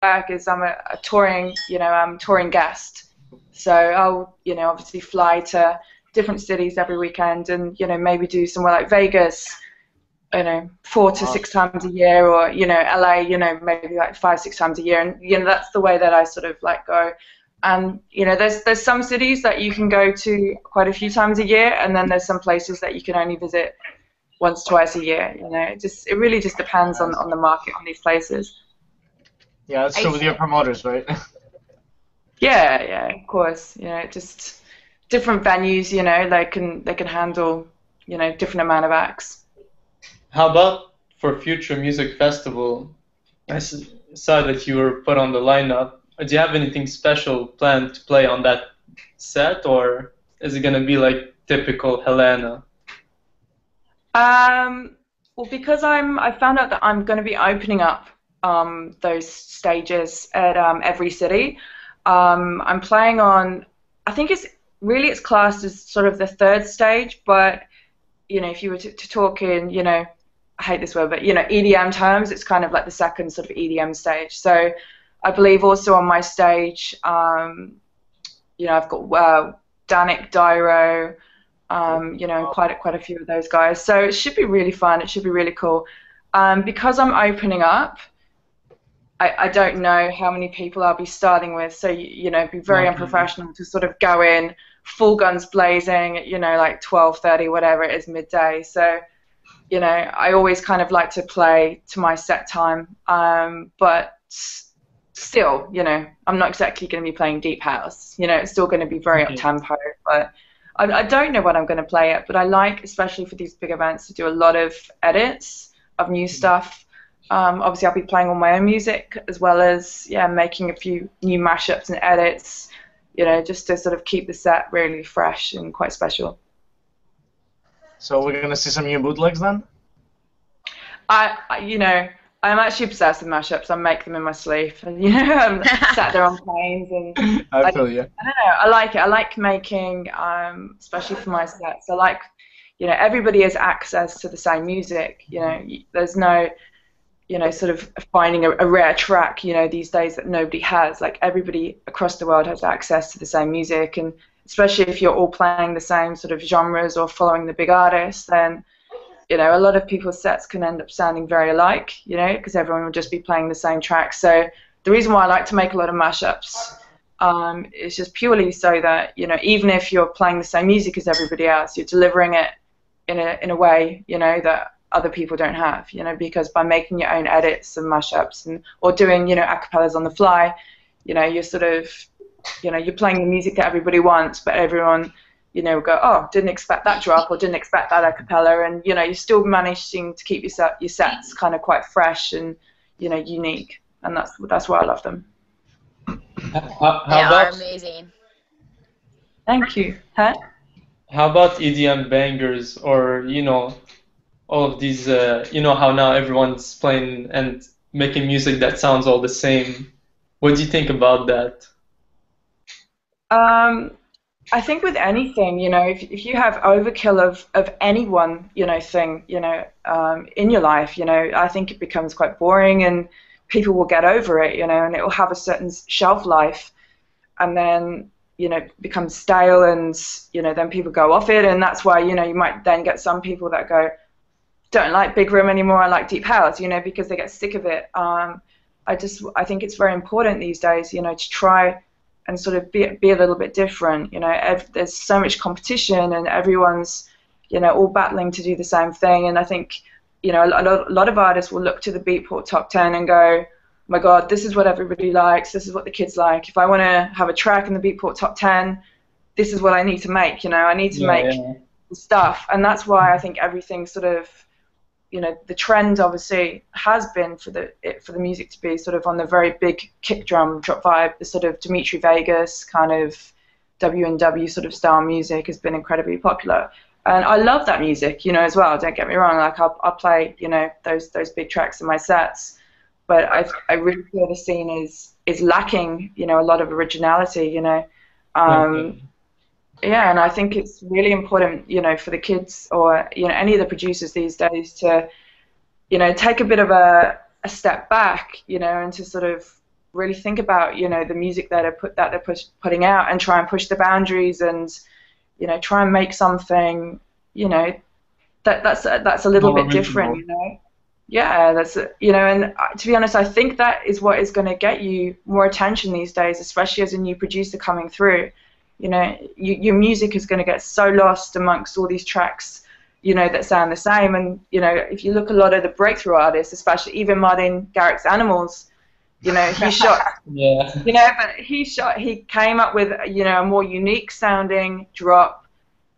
work is I'm a touring, touring guest. So I'll, obviously fly to different cities every weekend, and maybe do somewhere like Vegas, 4 to 6 times a year, or LA, maybe like 5, 6 times a year, and that's the way that I sort of like go. And there's some cities that you can go to quite a few times a year, and then there's some places that you can only visit once, twice a year. It really just depends on the market on these places. Yeah, that's true with your promoters, right? Yeah, yeah, of course. Just different venues. They can handle different amount of acts. How about for future music festival? Saw that you were put on the lineup. Do you have anything special planned to play on that set, or is it gonna be like typical Helena? Well, because I found out that I'm going to be opening up those stages at every city. I'm playing on. I think it's classed as sort of the third stage, but if you were to talk in, I hate this word, but EDM terms, it's kind of like the second sort of EDM stage. So I believe also on my stage, I've got Danik, Dyro, and quite a few of those guys. So it should be really fun. It should be really cool. Because I'm opening up, I don't know how many people I'll be starting with. So it'd be very unprofessional to sort of go in full guns blazing, like 12:30, whatever it is, midday. So I always kind of like to play to my set time, but still, I'm not exactly going to be playing deep house. It's still going to be very up tempo, but I don't know what I'm going to play yet. But I like, especially for these big events, to do a lot of edits of new stuff. Obviously, I'll be playing all my own music as well as making a few new mashups and edits. Just to sort of keep the set really fresh and quite special. So we're gonna see some new bootlegs then? I'm actually obsessed with mashups. I make them in my sleep, and I'm sat there on planes, and I feel you. I don't know. I like it. I like making, especially for my sets. I like, everybody has access to the same music. There's no, sort of finding a rare track. These days that nobody has. Like everybody across the world has access to the same music, and especially if you're all playing the same sort of genres or following the big artists, then a lot of people's sets can end up sounding very alike, because everyone will just be playing the same tracks. So the reason why I like to make a lot of mashups is just purely so that, even if you're playing the same music as everybody else, you're delivering it in a way, that other people don't have, because by making your own edits and mashups or doing, acapellas on the fly, you're sort of, you're playing the music that everybody wants, but everyone go, oh, didn't expect that drop or didn't expect that a cappella, and you're still managing to keep your sets kind of quite fresh and unique, and that's why I love them. They are amazing. Thank you. Huh? How about EDM bangers, or all of these? How now everyone's playing and making music that sounds all the same. What do you think about that? I think with anything, if you have overkill of any one, thing, in your life, I think it becomes quite boring, and people will get over it, and it will have a certain shelf life, and then, becomes stale, and, then people go off it, and that's why, you might then get some people that go, don't like big room anymore, I like deep house, because they get sick of it. I think it's very important these days, to try and sort of be a little bit different. There's so much competition, and everyone's, all battling to do the same thing. And I think, a lot of artists will look to the Beatport Top 10 and go, oh my God, this is what everybody likes. This is what the kids like. If I want to have a track in the Beatport Top 10, this is what I need to make. I need to make the stuff. And that's why I think everything sort of, the trend obviously has been for the music to be sort of on the very big kick drum drop vibe. The sort of Dimitri Vegas kind of W&W sort of style music has been incredibly popular, and I love that music, as well. Don't get me wrong. Like I'll play, those big tracks in my sets, but I really feel the scene is lacking, a lot of originality, Yeah, and I think it's really important, for the kids or, any of the producers these days to, take a bit of a step back, and to sort of really think about, you know, the music that they're putting out, and try and push the boundaries, and, you know, try and make something, you know, that's a little More bit different, original. you know. Yeah, you know, and to be honest, I think that is what is going to get you more attention these days, especially as a new producer coming through. You know, your music is going to get so lost amongst all these tracks, you know, that sound the same. And, you know, if you look a lot of the breakthrough artists, especially even Martin Garrix's Animals, you know, he shot, Yeah. you know, but he came up with, you know, a more unique sounding drop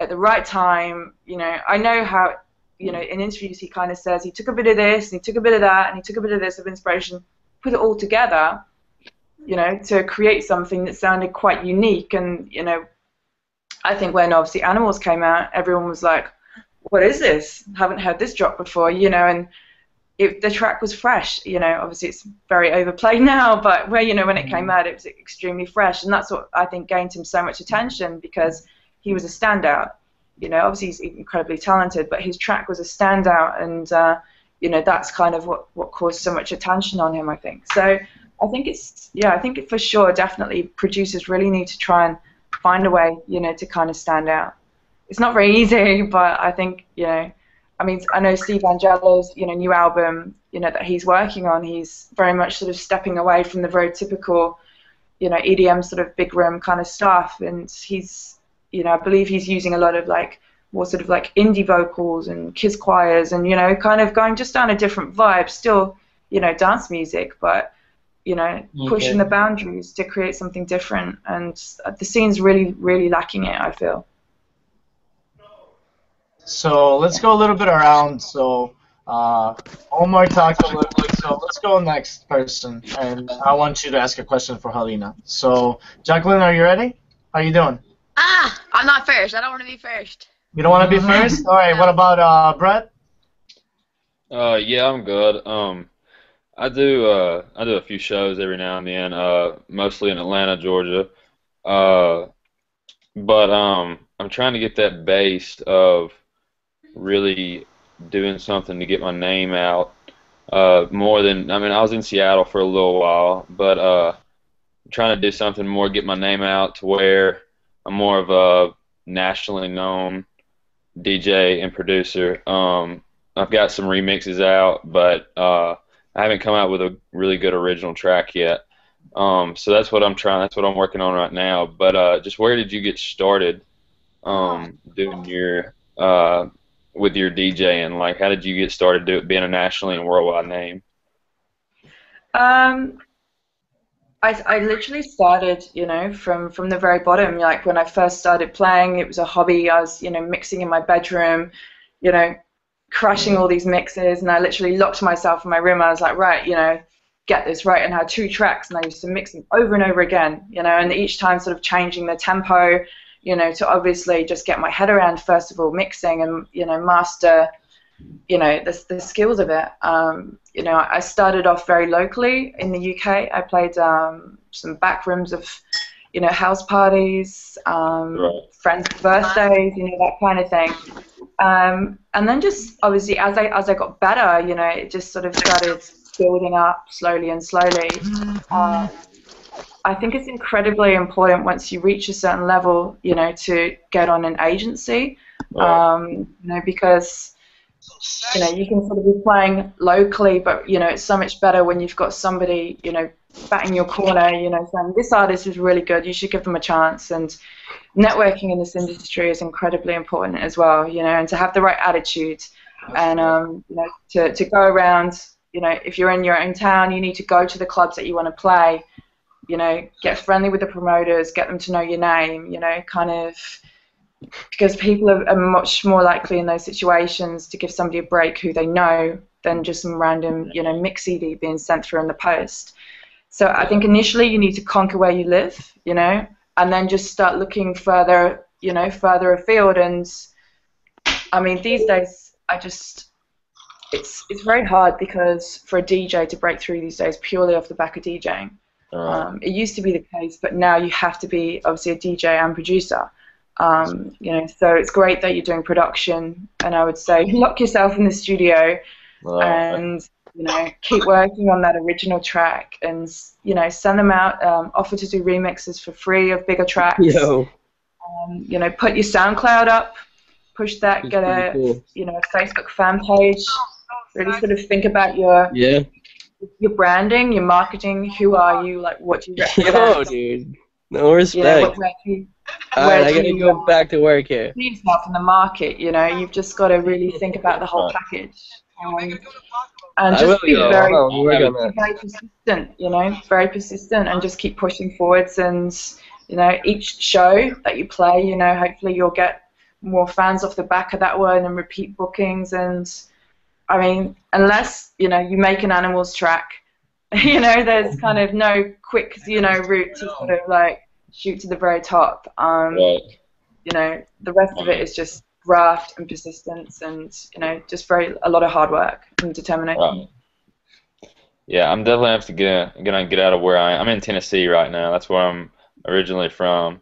at the right time. You know, I know how, you know, in interviews he kind of says he took a bit of this and he took a bit of that and he took a bit of this of inspiration, put it all together, you know, to create something that sounded quite unique. And, you know, I think when obviously Animals came out, everyone was like, what is this? Haven't heard this drop before, you know, and the track was fresh, you know, obviously it's very overplayed now, but where, you know, when it came out, it was extremely fresh, and that's what I think gained him so much attention, because he was a standout. You know, obviously he's incredibly talented, but his track was a standout, and you know, that's kind of what caused so much attention on him, I think. So I think I think for sure, definitely, producers really need to try and find a way, you know, to kind of stand out. It's not very easy, but I think, you know, I mean, I know Steve Angelo's, you know, new album, you know, that he's working on, he's very much sort of stepping away from the very typical, you know, EDM sort of big room kind of stuff, and he's, you know, I believe he's using a lot of like more sort of like indie vocals and kids choirs, and, you know, kind of going just down a different vibe, still, you know, dance music, but, you know, pushing the boundaries to create something different, and the scene's really, really lacking it, I feel. So let's go a little bit around. So Omar talked a little bit. So let's go next person, and I want you to ask a question for Helena. So Jacqueline, are you ready? How you doing? I'm not first. I don't want to be first. You don't want to be first? All right. What about Brett? Yeah, I'm good. I do a few shows every now and then, mostly in Atlanta, Georgia. But I'm trying to get that base of really doing something to get my name out, more than, I mean, I was in Seattle for a little while, but I'm trying to do something more, get my name out to where I'm more of a nationally known DJ and producer. I've got some remixes out, but I haven't come out with a really good original track yet. So that's what that's what I'm working on right now. But just where did you get started doing your with your DJing? Like, how did you get started being a nationally and worldwide name? I literally started, you know, from the very bottom. Like when I first started playing, it was a hobby. I was, you know, mixing in my bedroom, you know, crashing all these mixes, and I literally locked myself in my room. I was like, right, you know, get this right, and had 2 tracks, and I used to mix them over and over again, you know, and each time sort of changing the tempo, you know, to obviously just get my head around, first of all, mixing and, you know, master, you know, the skills of it. You know, I started off very locally in the UK. I played some back rooms of, you know, house parties, friends' birthdays, you know, that kind of thing. And then just obviously as I got better, you know, it just sort of started building up slowly and slowly. I think it's incredibly important once you reach a certain level, you know, to get on an agency, you know, because, you know, you can sort of be playing locally, but, you know, it's so much better when you've got somebody, you know, batting your corner, you know, saying this artist is really good, you should give them a chance. And networking in this industry is incredibly important as well, you know, and to have the right attitude, and you know, to go around, you know, if you're in your own town, you need to go to the clubs that you want to play, you know, get friendly with the promoters, get them to know your name, you know, kind of, because people are much more likely in those situations to give somebody a break who they know than just some random, you know, mix CD being sent through in the post. So I think initially you need to conquer where you live, you know, and then just start looking further, you know, further afield. And I mean, these days, it's very hard, because for a DJ to break through these days purely off the back of DJing. It used to be the case, but now you have to be obviously a DJ and producer. You know, so it's great that you're doing production, and I would say lock yourself in the studio and, you know, keep working on that original track and, you know, send them out, offer to do remixes for free of bigger tracks. Yo, You know, put your SoundCloud up, push that, that's get pretty a, cool. you know, a Facebook fan page. Really sort of think about your Yeah. branding, your marketing. Who are you? Like, what do you Yo, represent? dude. No You know, respect. where do you, Alright, I do gotta you go back to work here. see yourself in the market? You know, you've just got to really think about the whole Right. package. And I will just be go. very, I'll work on be that. very persistent, you know, very persistent, and just keep pushing forwards. And, you know, each show that you play, you know, hopefully you'll get more fans off the back of that one and repeat bookings. And, I mean, unless, you know, you make an Animals track, you know, there's kind of no quick, you know, route to sort of like shoot to the very top. Right. You know, the rest of it is just graft and persistence and, you know, just a lot of hard work and determination. Right. Yeah, I'm definitely have to gonna get out of where I'm in Tennessee right now. That's where I'm originally from.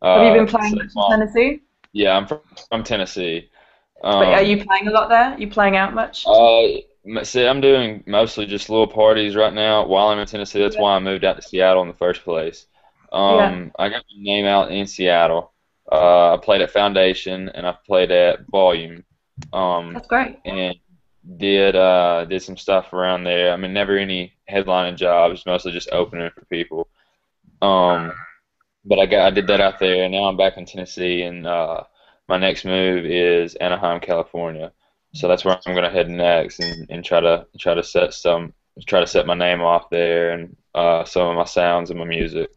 Have you been playing So, much in Tennessee? yeah, I'm from Tennessee. But are you playing a lot there? Are you playing out much? See, I'm doing mostly just little parties right now while I'm in Tennessee. That's why I moved out to Seattle in the first place. Yeah. I got my name out in Seattle. I played at Foundation and I played at Volume. That's great. And did some stuff around there. I mean, never any headlining jobs, mostly just opening for people. But I did that out there, and now I'm back in Tennessee, and my next move is Anaheim, California. So that's where I'm gonna head next, and try to set my name off there and some of my sounds and my music.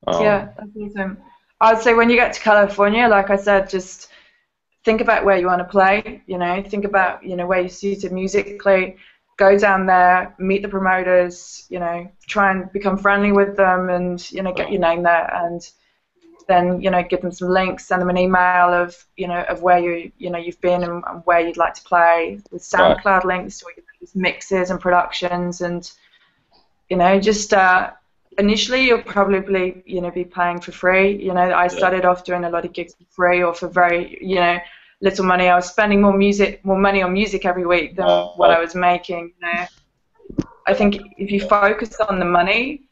Yeah, that's awesome. I'd say when you get to California, like I said, just think about where you want to play, you know, think about, you know, where you're suited musically, go down there, meet the promoters, you know, try and become friendly with them and, you know, get your name there, and then, you know, give them some links, send them an email of, you know, of where you've been and where you'd like to play, with SoundCloud links to all your mixes and productions, and, you know, just initially you'll probably, you know, be playing for free. You know, I started off doing a lot of gigs for free or for very, you know, little money. I was spending more money on music every week than what I was making. You know, I think if you focus on the money,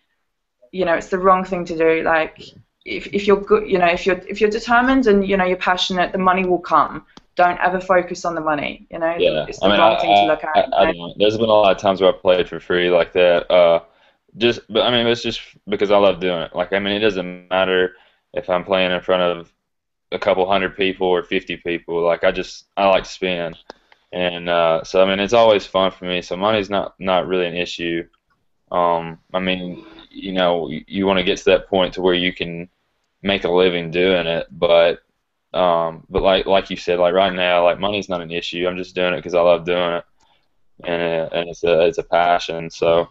you know, it's the wrong thing to do. Like, if you're good, you know, if you're determined and, you know, you're passionate, the money will come. Don't ever focus on the money. You know, it's the wrong thing to look at. There's been a lot of times where I played for free like that. But I mean, it's just because I love doing it. Like, I mean, it doesn't matter if I'm playing in front of a couple hundred people or 50 people. Like, I like to spin, and so I mean, it's always fun for me. So money's not really an issue. I mean, you know, you want to get to that point to where you can make a living doing it, but like you said, like right now, like money's not an issue. I'm just doing it because I love doing it, and it's a passion. So.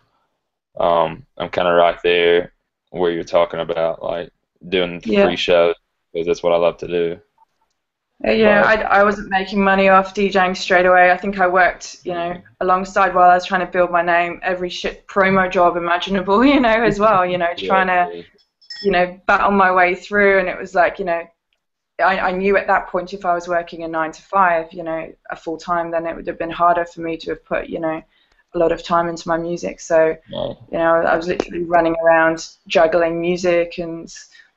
I'm kind of right there where you're talking about, like doing free shows, because that's what I love to do. Yeah, I wasn't making money off DJing straight away. I think I worked, you know, alongside while I was trying to build my name, every shit promo job imaginable, you know, as well, you know, trying to, you know, battle my way through. And it was like, you know, I knew at that point if I was working a 9 to 5, you know, a full time, then it would have been harder for me to have put, you know, a lot of time into my music. So, you know, I was literally running around juggling music and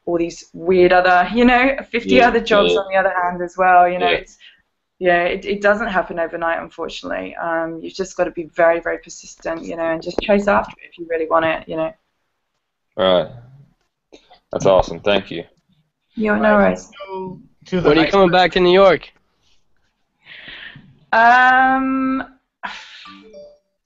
all these weird other, you know, 50 other jobs on the other hand as well. You know, it doesn't happen overnight, unfortunately. You've just got to be very, very persistent, you know, and just chase after it if you really want it, you know. Right. That's awesome. Thank you. You're no worries. When are you coming back to New York?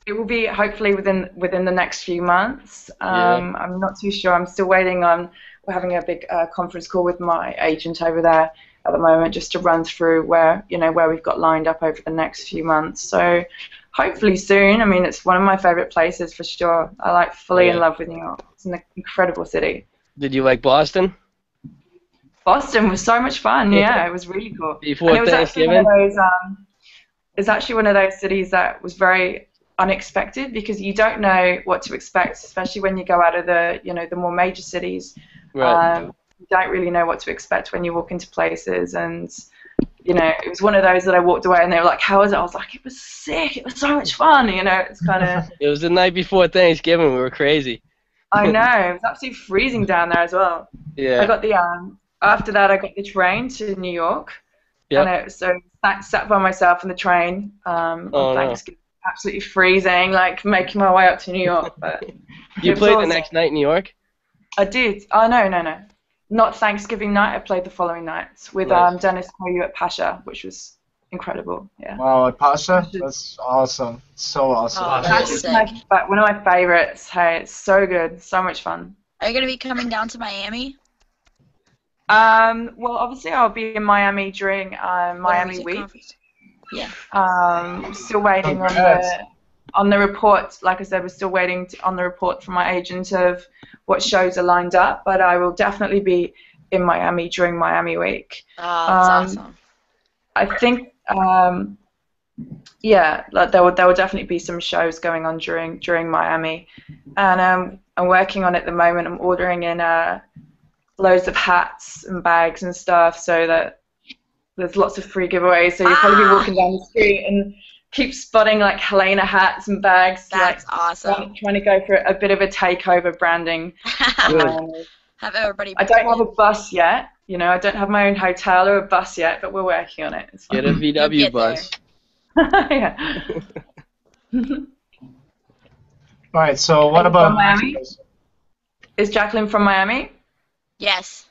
It will be hopefully within the next few months. I'm not too sure. I'm still waiting on. We're having a big conference call with my agent over there at the moment, just to run through where we've got lined up over the next few months. So hopefully soon. I mean, it's one of my favorite places for sure. I like fully in love with New York. It's an incredible city. Did you like Boston? Boston was so much fun. Yeah, it was really cool. Before Thanksgiving. It's actually one of those cities that was very unexpected, because you don't know what to expect, especially when you go out of the more major cities. Right. You don't really know what to expect when you walk into places, and you know, it was one of those that I walked away and they were like, how was it? I was like, it was sick. It was so much fun, you know. It's kind of. It was the night before Thanksgiving. We were crazy. I know. It was absolutely freezing down there as well. I Yeah. got the after that I got the train to New York, Yep. and so sat by myself on the train on Oh, no. Thanksgiving, absolutely freezing, like making my way up to New York. But You it was played the awesome. next night in New York? I did. Oh no, not Thanksgiving night. I played the following night with Nice. Dennis Koyu at Pasha, which was incredible. Yeah. Wow, Pasha, that's awesome. So awesome. Oh, That's that's just sick. one of my favorites. Hey, it's so good, so much fun. Are you gonna be coming down to Miami? Well, obviously I'll be in Miami during The Miami music week. conference? Yeah. Still waiting Congrats. on the report. Like I said, we're still waiting on the report from my agent of what shows are lined up. But I will definitely be in Miami during Miami week. Oh, that's awesome. I think, yeah, like there will definitely be some shows going on during Miami, and I'm working on it at the moment. I'm ordering in loads of hats and bags and stuff, so that there's lots of free giveaways. So you'll probably be walking down the street and keep spotting like Helena hats and bags. That's like, awesome. Trying to go for a bit of a takeover branding. Have everybody. I don't have a bus yet. You know, I don't have my own hotel or a bus yet, but we're working on it. It's Get a fun. VW get bus. Yeah. All right, so what Are you about from Miami? Is Jacqueline from Miami? Yes.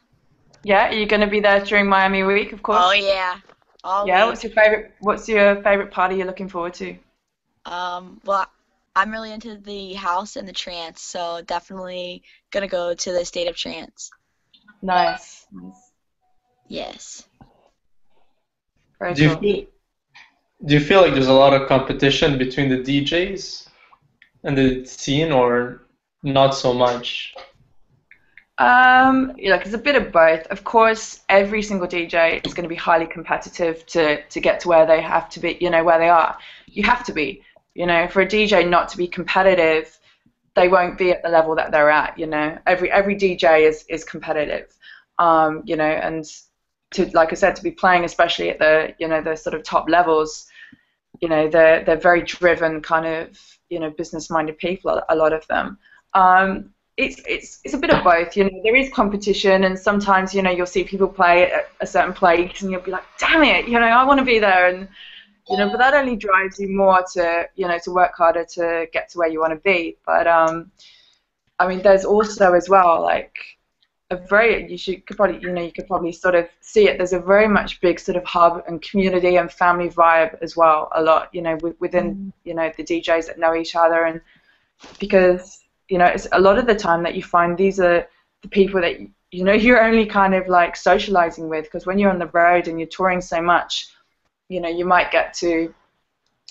Yeah. Are you going to be there during Miami week? Of course. Oh yeah. All Yeah. week. What's your favorite party you're looking forward to? Well, I'm really into the house and the trance, so definitely gonna go to the State of Trance. Nice. Yes. Very Do you cool. feel do you feel like there's a lot of competition between the DJs and the scene, or not so much? Like it's a bit of both. Of course, every single DJ is going to be highly competitive to get to where they have to be, you know, where they are. You have to be, you know, for a DJ not to be competitive, they won't be at the level that they're at, you know. Every DJ is competitive, you know, and to, like I said, to be playing, especially at the, you know, the sort of top levels, you know, they're very driven kind of, you know, business-minded people, a lot of them. It's a bit of both, you know. There is competition, and sometimes, you know, you'll see people play at a certain place, and you'll be like, damn it, you know, I want to be there, and you know, but that only drives you more to, you know, to work harder to get to where you want to be. But I mean, there's also as well like you could probably sort of see it. There's a very much big sort of hub and community and family vibe as well. A lot, you know, within you know the DJs that know each other, and because you know it's a lot of the time that you find these are the people that you know you're only kind of like socializing with, because when you're on the road and you're touring so much, you know, you might get to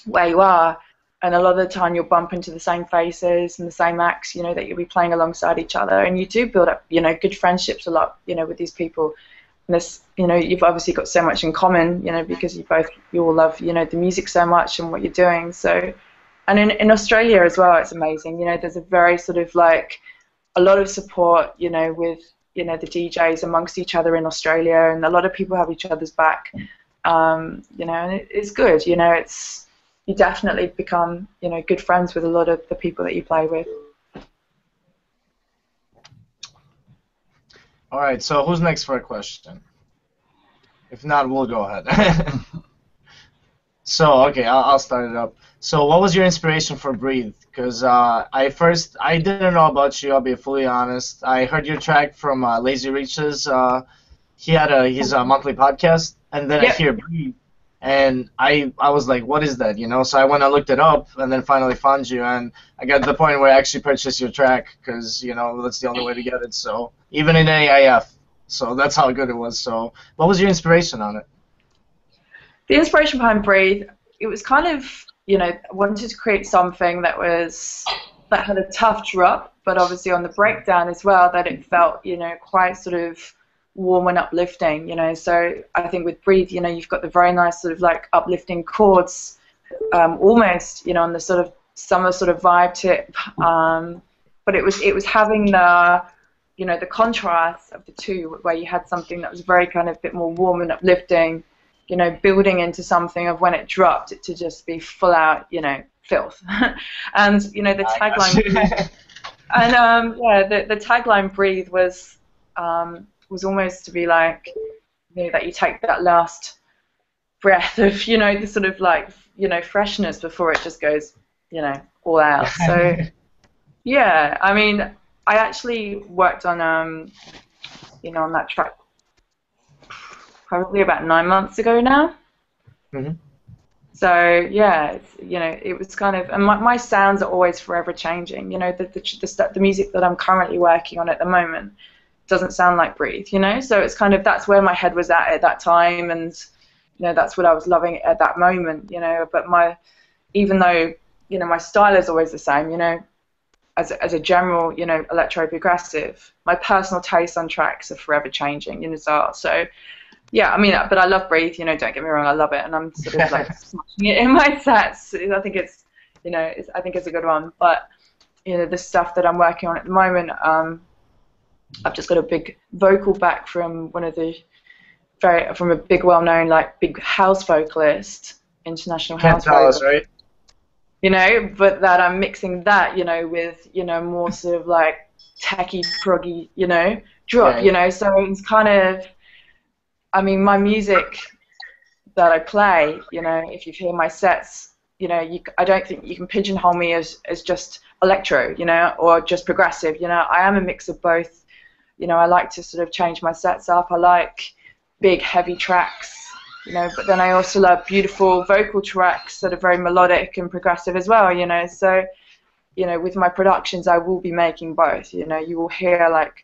where you are, and a lot of the time you'll bump into the same faces and the same acts, you know, that you'll be playing alongside each other, and you do build up, you know, good friendships a lot, you know, with these people. And this, you know, you've obviously got so much in common, you know, because you all love, you know, the music so much and what you're doing. So, and in Australia as well, it's amazing. You know, there's a very sort of like a lot of support, you know, with, you know, the DJs amongst each other in Australia, and a lot of people have each other's back. You know, and it's good. You know, you definitely become, you know, good friends with a lot of the people that you play with. All right, so who's next for a question? If not, we'll go ahead. So, okay, I'll start it up. So, what was your inspiration for Breathe? Because I didn't know about you, I'll be fully honest. I heard your track from Lazy Reaches. He had his monthly podcast, and then I hear Breathe, and I was like, what is that, you know? So I went and looked it up, and then finally found you, and I got to the point where I actually purchased your track, because, you know, that's the only way to get it, so even in AIF. So that's how good it was. So what was your inspiration on it? The inspiration behind Breathe, it was kind of, you know, I wanted to create something that had a tough drop, but obviously on the breakdown as well, that it felt, you know, quite sort of warm and uplifting, you know. So I think with Breathe, you know, you've got the very nice sort of like uplifting chords, almost, you know, on the sort of summer sort of vibe to it. But it was having the, you know, the contrast of the two, where you had something that was very kind of a bit more warm and uplifting, you know, building into something of when it dropped it to just be full out, you know, filth. And you know, the tagline, and yeah, the tagline "Breathe" was almost to be like, you know, that you take that last breath of, you know, the sort of like, you know, freshness before it just goes, you know, all out. So yeah, I mean, I actually worked on you know, on that track probably about 9 months ago now. Mhm. So yeah, it's, you know, it was kind of, and my sounds are always forever changing. You know, the music that I'm currently working on at the moment doesn't sound like Breathe. You know, so it's kind of, that's where my head was at that time, and you know, that's what I was loving at that moment. You know, but even though, you know, my style is always the same. You know, as a general, you know, electro progressive, my personal tastes on tracks are forever changing. You know, so yeah, I mean, but I love Breathe, you know, don't get me wrong, I love it, and I'm sort of like smashing it in my sets. I think it's, you know, I think it's a good one, but, you know, the stuff that I'm working on at the moment, I've just got a big vocal back from from a big well-known, like, big house vocalist, international Can't house tell us, vocalist, right? you know, but that I'm mixing that, you know, with, you know, more sort of like techie, proggy, you know, drop, Yeah, you know, so it's kind of, I mean, my music that I play, you know, if you hear my sets, you know, I don't think you can pigeonhole me as just electro, you know, or just progressive. You know, I am a mix of both. You know, I like to sort of change my sets up. I like big, heavy tracks, you know, but then I also love beautiful vocal tracks that are very melodic and progressive as well, you know. So, you know, with my productions, I will be making both. You know, you will hear like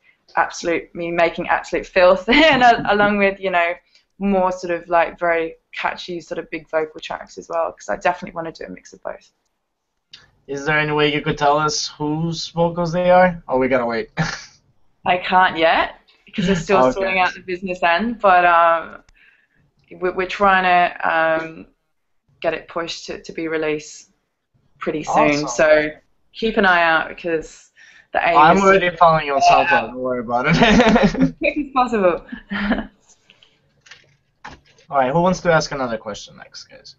me making absolute filth, and along with, you know, more sort of like very catchy sort of big vocal tracks as well, because I definitely want to do a mix of both. Is there any way you could tell us whose vocals they are? Or we gotta wait? I can't yet because we're still Okay. sorting out the business end, but we're trying to get it pushed to be released pretty soon. Awesome. So keep an eye out, because the aim I'm is already following you on SoundCloud. Don't worry about it. as quick as possible. All right. Who wants to ask another question next, guys?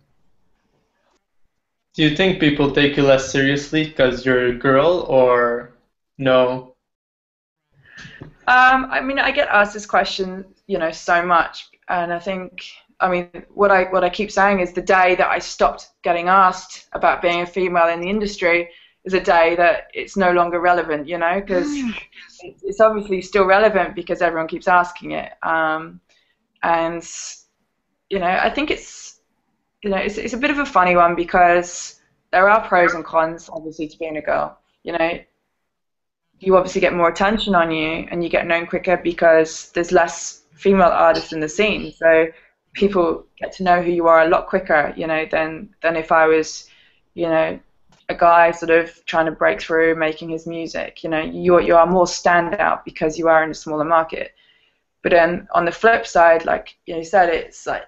Do you think people take you less seriously because you're a girl, or no? I mean, I get asked this question, you know, so much, and I think, I mean, what I keep saying is the day that I stopped getting asked about being a female in the industry is a day that it's no longer relevant, you know, because it's obviously still relevant because everyone keeps asking it, and you know, I think it's, you know, it's a bit of a funny one because there are pros and cons, obviously, to being a girl. You know, you obviously get more attention on you and you get known quicker because there's less female artists in the scene. So people get to know who you are a lot quicker, you know, than if I was, you know, a guy sort of trying to break through, making his music. You know, you are more standout because you are in a smaller market. But then on the flip side, like you said, it's like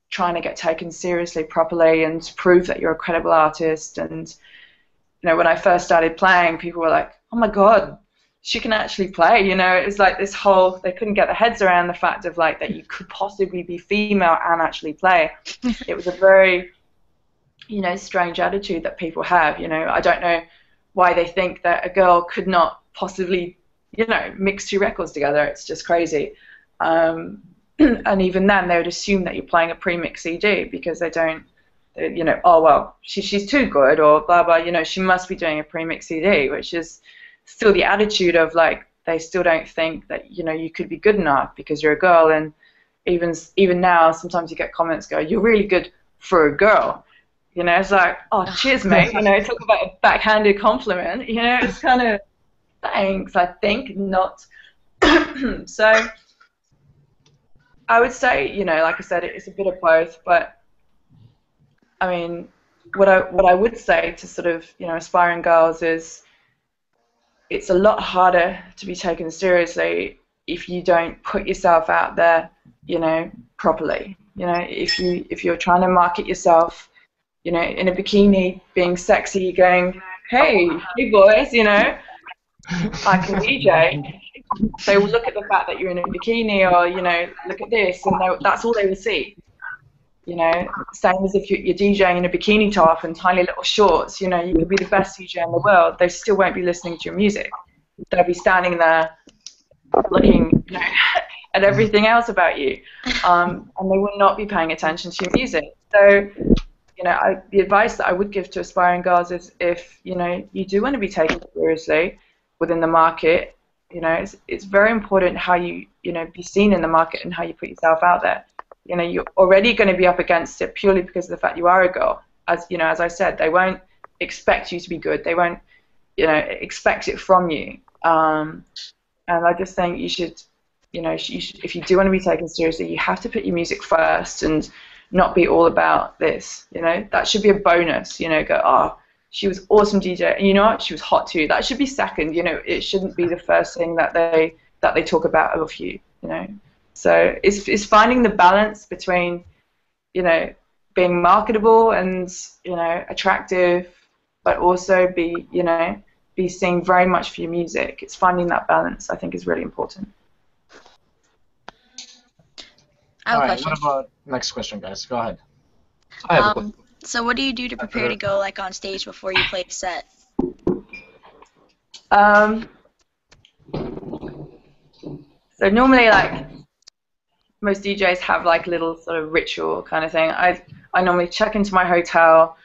trying to get taken seriously properly and to prove that you're a credible artist. And you know, when I first started playing, people were like, "Oh my God, she can actually play." You know, it was like this whole, they couldn't get their heads around the fact of like that you could possibly be female and actually play. It was a very, you know, strange attitude that people have. You know, I don't know why they think that a girl could not possibly, you know, mix two records together. It's just crazy. And even then, they would assume that you're playing a pre-mix CD because they don't, you know, oh well, she's too good, or blah blah. You know, she must be doing a pre-mix CD, which is still the attitude of like they still don't think that, you know, you could be good enough because you're a girl. And even now, sometimes you get comments go, "You're really good for a girl." You know, it's like, oh, cheers, mate. You know, talk about a backhanded compliment. You know, it's kind of, thanks, I think, not. So I would say, you know, like I said, it's a bit of both. But I mean, what I would say to sort of, you know, aspiring girls is it's a lot harder to be taken seriously if you don't put yourself out there, you know, properly. You know, if you're trying to market yourself, you know, in a bikini, being sexy, going, hey boys, you know, I can DJ. They will look at the fact that you're in a bikini, or, you know, look at this, and that's all they will see. You know, same as if you're DJing in a bikini top and tiny little shorts. You know, you could be the best DJ in the world. They still won't be listening to your music. They'll be standing there looking, you know, at everything else about you, and they will not be paying attention to your music. So, you know, the advice that I would give to aspiring girls is, if you know you do want to be taken seriously within the market, you know, it's very important how you know, be seen in the market and how you put yourself out there. You know, you're already going to be up against it purely because of the fact you are a girl. As you know, as I said, they won't expect you to be good. They won't, you know, expect it from you. And I just think you should, you know, if you do want to be taken seriously, you have to put your music first and not be all about this. You know, that should be a bonus. You know, go, oh, she was awesome DJ, and you know what, she was hot too. That should be second. You know, it shouldn't be the first thing that they talk about of you. You know. So it's finding the balance between, you know, being marketable and, you know, attractive, but also be seen very much for your music. It's finding that balance, I think, is really important. I have All a right, question. what about next question, guys? Go ahead. I have a question. So what do you do to prepare to go like on stage before you play a set? So normally, like, most DJs have like a little sort of ritual kind of thing. I normally check into my hotel.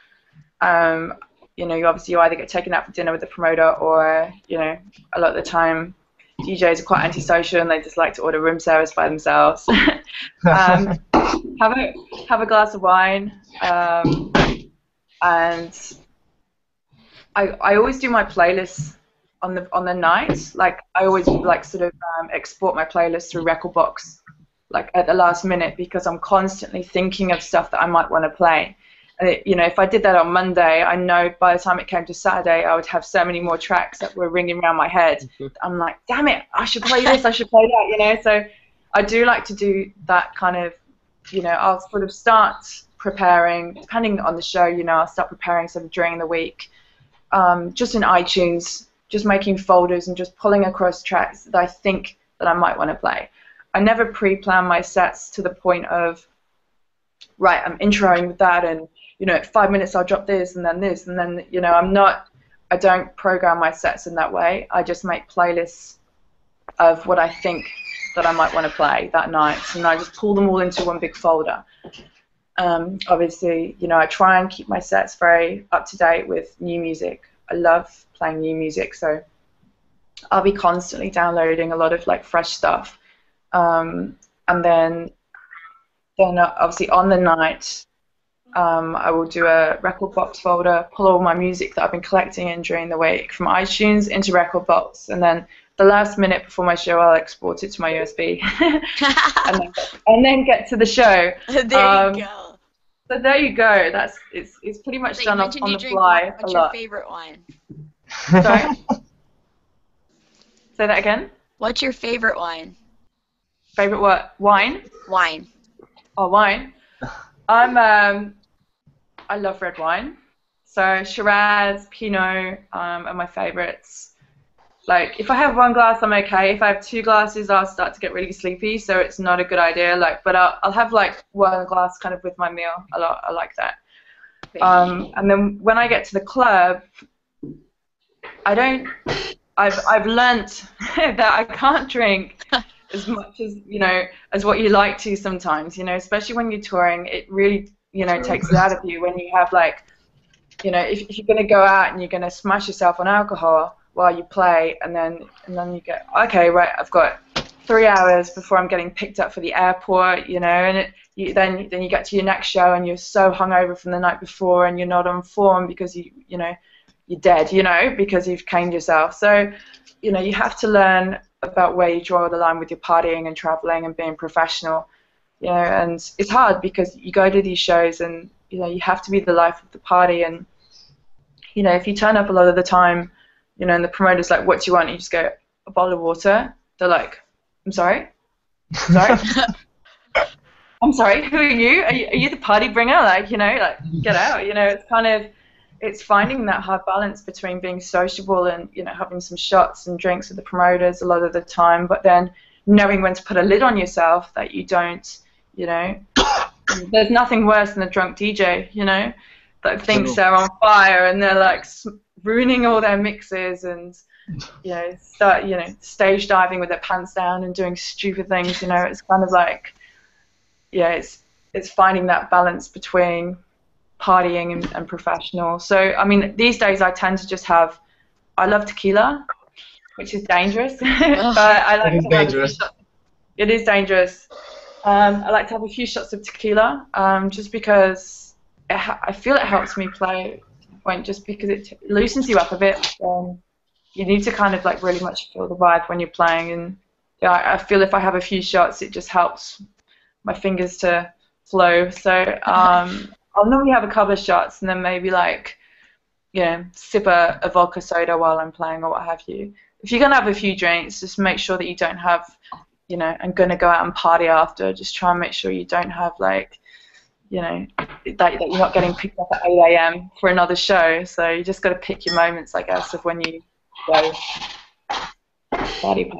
You know, you either get taken out for dinner with the promoter, or, you know, a lot of the time DJs are quite antisocial and they just like to order room service by themselves. Have a glass of wine, and I always do my playlists on the night. Like, I always like sort of export my playlist through Recordbox, like at the last minute, because I'm constantly thinking of stuff that I might want to play. And you know, if I did that on Monday, I know by the time it came to Saturday, I would have so many more tracks that were ringing around my head. I'm like, damn it, I should play this, I should play that, you know. So I do like to do that kind of, you know, I'll sort of start preparing, depending on the show, you know, I'll start preparing sort of during the week, just in iTunes, just making folders and just pulling across tracks that I think that I might want to play. I never pre-plan my sets to the point of, right, I'm introing with that, and, you know, at 5 minutes I'll drop this, and then, you know, I don't program my sets in that way. I just make playlists of what I think that I might want to play that night, and I just pull them all into one big folder. Obviously, you know, I try and keep my sets very up to date with new music. I love playing new music, so I'll be constantly downloading a lot of like fresh stuff. And then obviously on the night, I will do a Recordbox folder, pull all my music that I've been collecting in during the week from iTunes into Recordbox, and then the last minute before my show, I'll export it to my USB, and then get to the show. There you go. So there you go. It's pretty much So done you on mentioned you the drink fly wine. a What's your lot. favorite wine? Sorry? Say that again. What's your favorite wine? Favorite what? Wine? Wine. Oh, wine. I love red wine. So Shiraz, Pinot are my favorites. Like, if I have one glass, I'm okay. If I have 2 glasses, I'll start to get really sleepy, so it's not a good idea. Like, but I'll have like 1 glass kind of with my meal. I like that. And then when I get to the club, I've learnt that I can't drink as much as, you know, as what you like to sometimes, you know, especially when you're touring. It really, you know, takes it out of you when you have, like, you know, if you're going to go out and you're going to smash yourself on alcohol while you play, and then you go, okay, right, I've got 3 hours before I'm getting picked up for the airport, you know, and then you get to your next show and you're so hungover from the night before and you're not on form because you know, you're dead, you know, because you've caned yourself. So, you know, you have to learn about where you draw the line with your partying and traveling and being professional, you know, and it's hard because you go to these shows and, you know, you have to be the life of the party, and, you know, if you turn up a lot of the time, you know, and the promoter's like, what do you want? And you just go, a bottle of water. They're like, I'm sorry? Sorry? I'm sorry, who are you? Are you the party bringer? Like, you know, like, get out, you know, it's kind of, it's finding that hard balance between being sociable and, you know, having some shots and drinks with the promoters a lot of the time, but then knowing when to put a lid on yourself, that you don't, you know, there's nothing worse than a drunk DJ, you know, that thinks True. they're on fire and they're like ruining all their mixes and start stage diving with their pants down and doing stupid things. It's kind of like it's finding that balance between partying and professional. So I mean, these days I tend to just have. I love tequila, which is dangerous, but I like It is to have dangerous. it is dangerous. I like to have a few shots of tequila, just because I feel it helps me play. Just because it loosens you up a bit. You need to kind of like really much feel the vibe when you're playing, and I feel if I have a few shots, it just helps my fingers to flow. So I'll normally have a couple of shots, and then maybe like sip a vodka soda while I'm playing or what have you. If you're gonna have a few drinks, just make sure that you don't have, I'm gonna go out and party after. Just try and make sure you don't have like, that you're not getting picked up at 8 a.m. for another show. So you just got to pick your moments, I guess, of when you go party.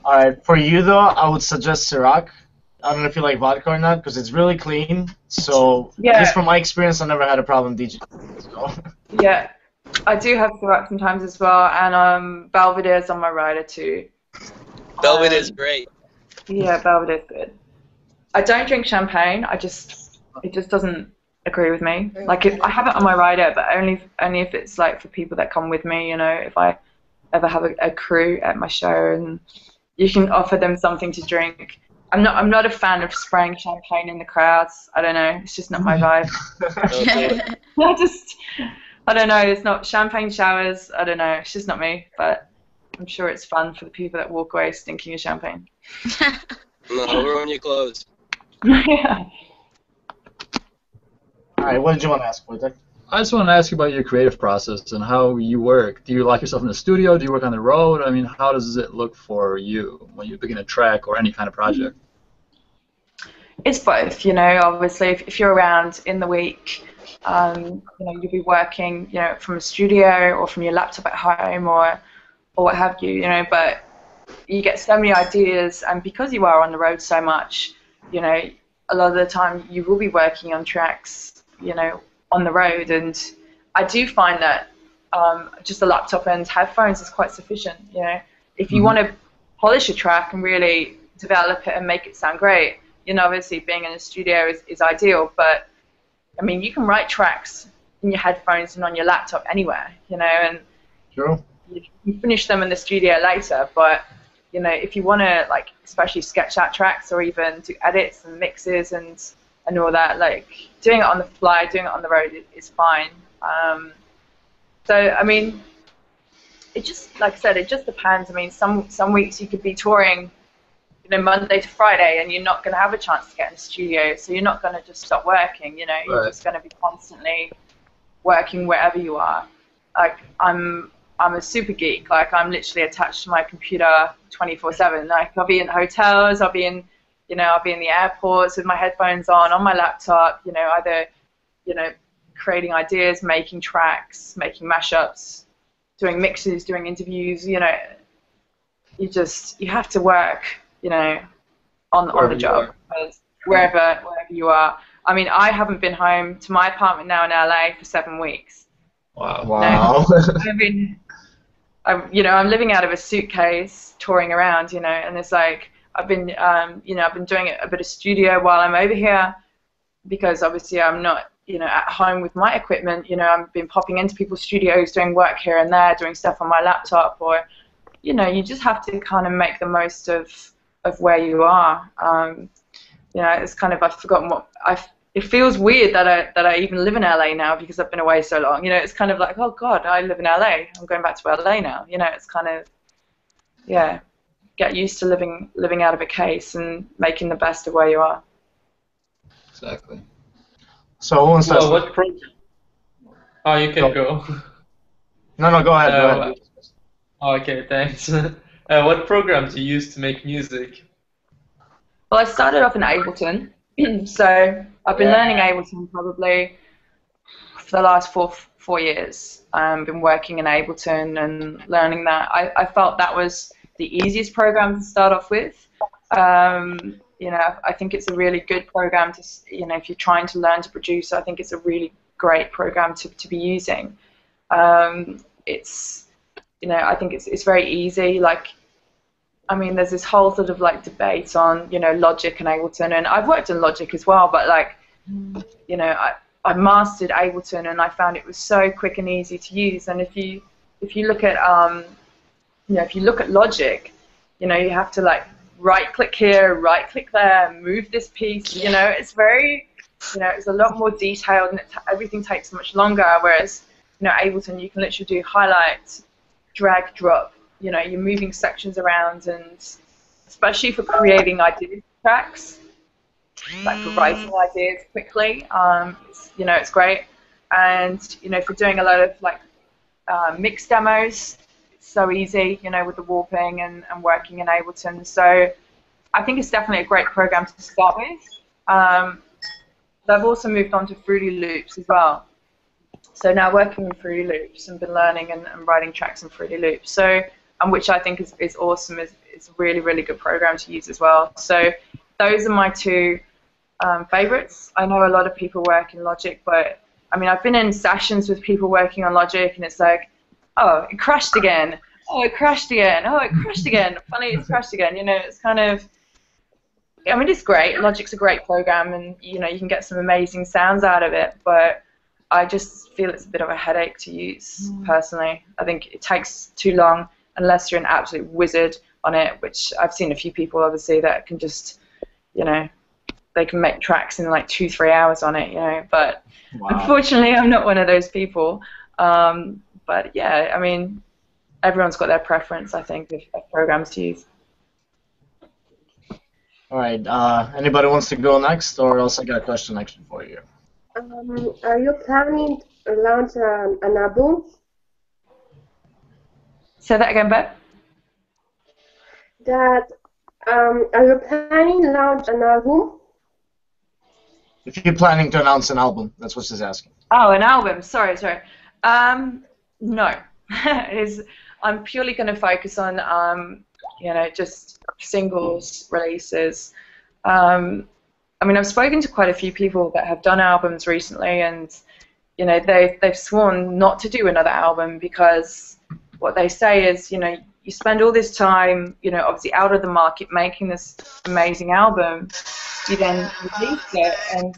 All right, for you though, I would suggest Ciroc. I don't know if you like vodka or not, because it's really clean. So just from my experience, I never had a problem DJing. So. Yeah, I do have Ciroc sometimes as well, and Belvedere's on my rider too. Belvedere's great. Yeah, Belvedere's good. I don't drink champagne. It just doesn't agree with me. Like I have it on my rider, but only if it's like for people that come with me. If I ever have a crew at my show and you can offer them something to drink. I'm not a fan of spraying champagne in the crowds. I don't know. It's just not my vibe. I don't know. It's not champagne showers. I don't know. It's just not me. But I'm sure it's fun for the people that walk away stinking of champagne. No, ruin your clothes. Yeah. All right, what did you want to ask, Wojtek? I just want to ask you about your creative process and how you work. Do you lock yourself in the studio? Do you work on the road? I mean, how does it look for you when you begin a track or any kind of project? It's both, Obviously, if you're around in the week, you'll be working, from a studio or from your laptop at home or what have you, But you get so many ideas, and because you are on the road so much, a lot of the time you will be working on tracks, on the road, and I do find that just a laptop and headphones is quite sufficient. If you want to polish a track and really develop it and make it sound great, obviously being in a studio is ideal. But I mean, you can write tracks in your headphones and on your laptop anywhere, and True. you finish them in the studio later. But if you want to like especially sketch out tracks or even do edits and mixes and all that, like doing it on the fly, doing it on the road is fine. So I mean, it just, like I said, it just depends. I mean, some weeks you could be touring, Monday to Friday, and you're not going to have a chance to get in the studio, so you're not going to just stop working. You're just going to be constantly working wherever you are. Like I'm a super geek. Like I'm literally attached to my computer 24/7. Like I'll be in hotels, I'll be in the airports with my headphones on my laptop, either, creating ideas, making tracks, making mashups, doing mixes, doing interviews, you have to work, on the job, wherever you are. I mean, I haven't been home to my apartment now in LA for 7 weeks. Wow. I'm living out of a suitcase, touring around, and it's like, I've been doing a bit of studio while I'm over here, because obviously I'm not, at home with my equipment. I've been popping into people's studios, doing work here and there, doing stuff on my laptop, or, you just have to kind of make the most of where you are. It's kind of, I've forgotten it feels weird that I even live in LA now because I've been away so long. It's kind of like, oh God, I live in LA. I'm going back to LA now. It's kind of, yeah. Get used to living out of a case and making the best of where you are. Exactly. So who wants to ask? What program? Oh, you can go. No, go ahead. Go ahead. Okay, thanks. What program do you use to make music? Well, I started off in Ableton, so I've been learning Ableton probably for the last four years. I've been working in Ableton and learning that. I felt that was the easiest program to start off with. You know, I think it's a really good program to, you know, if you're trying to learn to produce, I think it's a really great program to be using. It's, you know, I think it's very easy. Like, I mean, there's this whole sort of like debate on, you know, Logic and Ableton, and I've worked in Logic as well, but like, you know, I mastered Ableton, and I found it was so quick and easy to use. And if you look at you know, if you look at Logic, you know, you have to like right-click here, right-click there, move this piece. You know, it's very, you know, it's a lot more detailed, and everything takes much longer. Whereas, you know, Ableton, you can literally do highlight, drag, drop. You know, you're moving sections around, and especially for creating idea tracks, like for writing ideas quickly, you know, it's great. And, you know, for doing a lot of like mix demos, it's so easy, you know, with the warping and working in Ableton. So I think it's definitely a great program to start with. I've also moved on to Fruity Loops as well. So now working with Fruity Loops and been learning and writing tracks in Fruity Loops. So, and which I think is awesome. It's a really, really good program to use as well. So those are my two favorites. I know a lot of people work in Logic, but I mean, I've been in sessions with people working on Logic, and it's like, oh, it crashed again. Oh, it crashed again. Oh, it crashed again. Funny, it's crashed again. You know, it's kind of, I mean, it's great. Logic's a great program, and you know, you can get some amazing sounds out of it. But I just feel it's a bit of a headache to use personally. I think it takes too long unless you're an absolute wizard on it, which I've seen a few people obviously that can just, you know, they can make tracks in like 2-3 hours on it, you know. But unfortunately, I'm not one of those people. But yeah, I mean, everyone's got their preference, I think, of programs to use. All right. Anybody wants to go next, or else I got a question actually for you. Are you planning to launch an album? Say that again, Beth. Are you planning to launch an album? If you're planning to announce an album, that's what she's asking. Oh, an album. Sorry. No. I'm purely going to focus on, you know, just singles releases. I mean, I've spoken to quite a few people that have done albums recently, and you know, they've sworn not to do another album because what they say is, you know, you spend all this time, you know, obviously out of the market making this amazing album, you then release it, and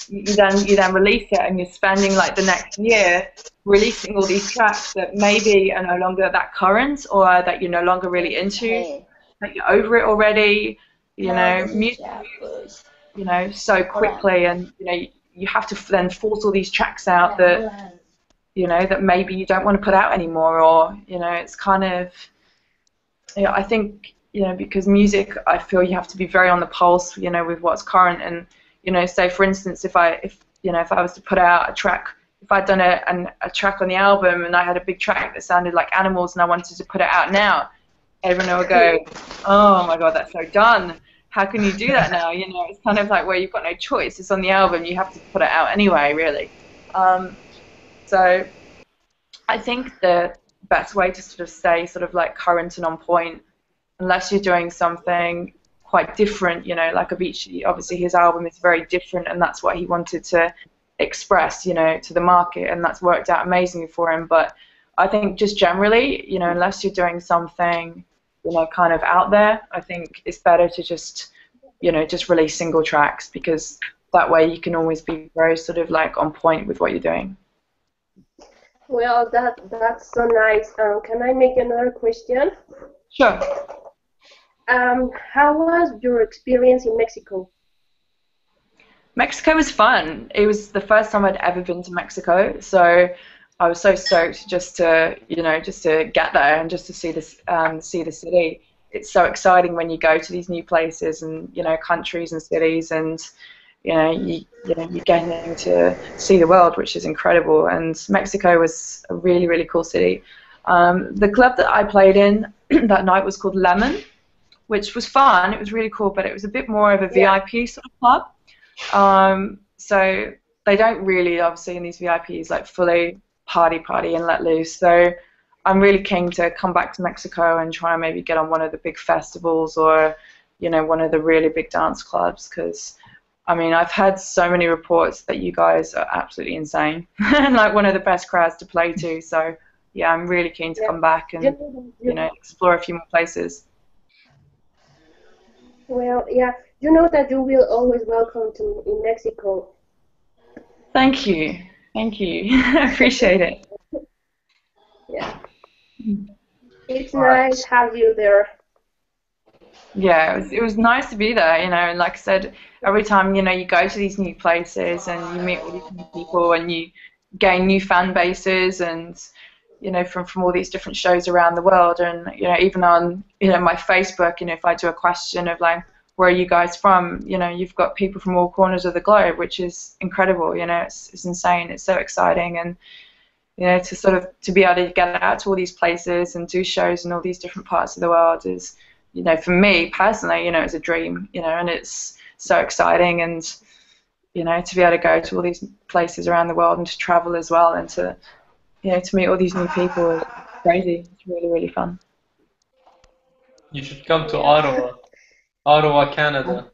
you then release it, and you're spending like the next year releasing all these tracks that maybe are no longer that current, or that you're no longer really into, that you're over it already. You know, music moves, you know, so quickly, and you know, you have to then force all these tracks out that, you know, that maybe you don't want to put out anymore, or you know, it's kind of, you know, I think, you know, because music, I feel you have to be very on the pulse, you know, with what's current. And you know, say for instance, if I was to put out a track, if I'd done a track on the album and I had a big track that sounded like Animals and I wanted to put it out now, everyone will go, oh my god, that's so done. How can you do that now? You know, it's kind of like where you've got no choice. It's on the album. You have to put it out anyway, really. So I think the best way to sort of stay sort of like current and on point, unless you're doing something quite different, you know, like Avicii, obviously his album is very different, and that's what he wanted to express, you know, to the market, and that's worked out amazingly for him. But I think just generally, you know, unless you're doing something, you know, kind of out there, I think it's better to just, you know, just release single tracks, because that way you can always be very sort of like on point with what you're doing. Well, that's so nice. Can I make another question? Sure. How was your experience in Mexico? Mexico was fun. It was the first time I'd ever been to Mexico, so I was so stoked just to, you know, just to get there and just to see this, see the city. It's so exciting when you go to these new places and, you know, countries and cities, and you're getting to see the world, which is incredible. And Mexico was a really, really cool city. The club that I played in that night was called Lemon, which was fun. It was really cool, but it was a bit more of a VIP sort of club. So they don't really, obviously, in these VIPs, like fully party and let loose. So I'm really keen to come back to Mexico and try and maybe get on one of the big festivals or, one of the really big dance clubs because, I mean, I've had so many reports that you guys are absolutely insane and like one of the best crowds to play to. So, yeah, I'm really keen to come back and, explore a few more places. Well, yeah, you know that you will always welcome to in Mexico. Thank you. Thank you. I appreciate it. Yeah. It's nice to have you there. Yeah, it was nice to be there, and like I said, every time, you go to these new places and you meet all these new people and you gain new fan bases and, from all these different shows around the world and, even on, my Facebook, if I do a question of like, where are you guys from, you've got people from all corners of the globe, which is incredible, it's insane, it's so exciting and, to sort of, to be able to get out to all these places and do shows in all these different parts of the world is, for me personally, it's a dream, and it's so exciting and, to be able to go to all these places around the world and to travel as well and to, to meet all these new people is crazy. It's really, really fun. You should come to Ottawa, Canada.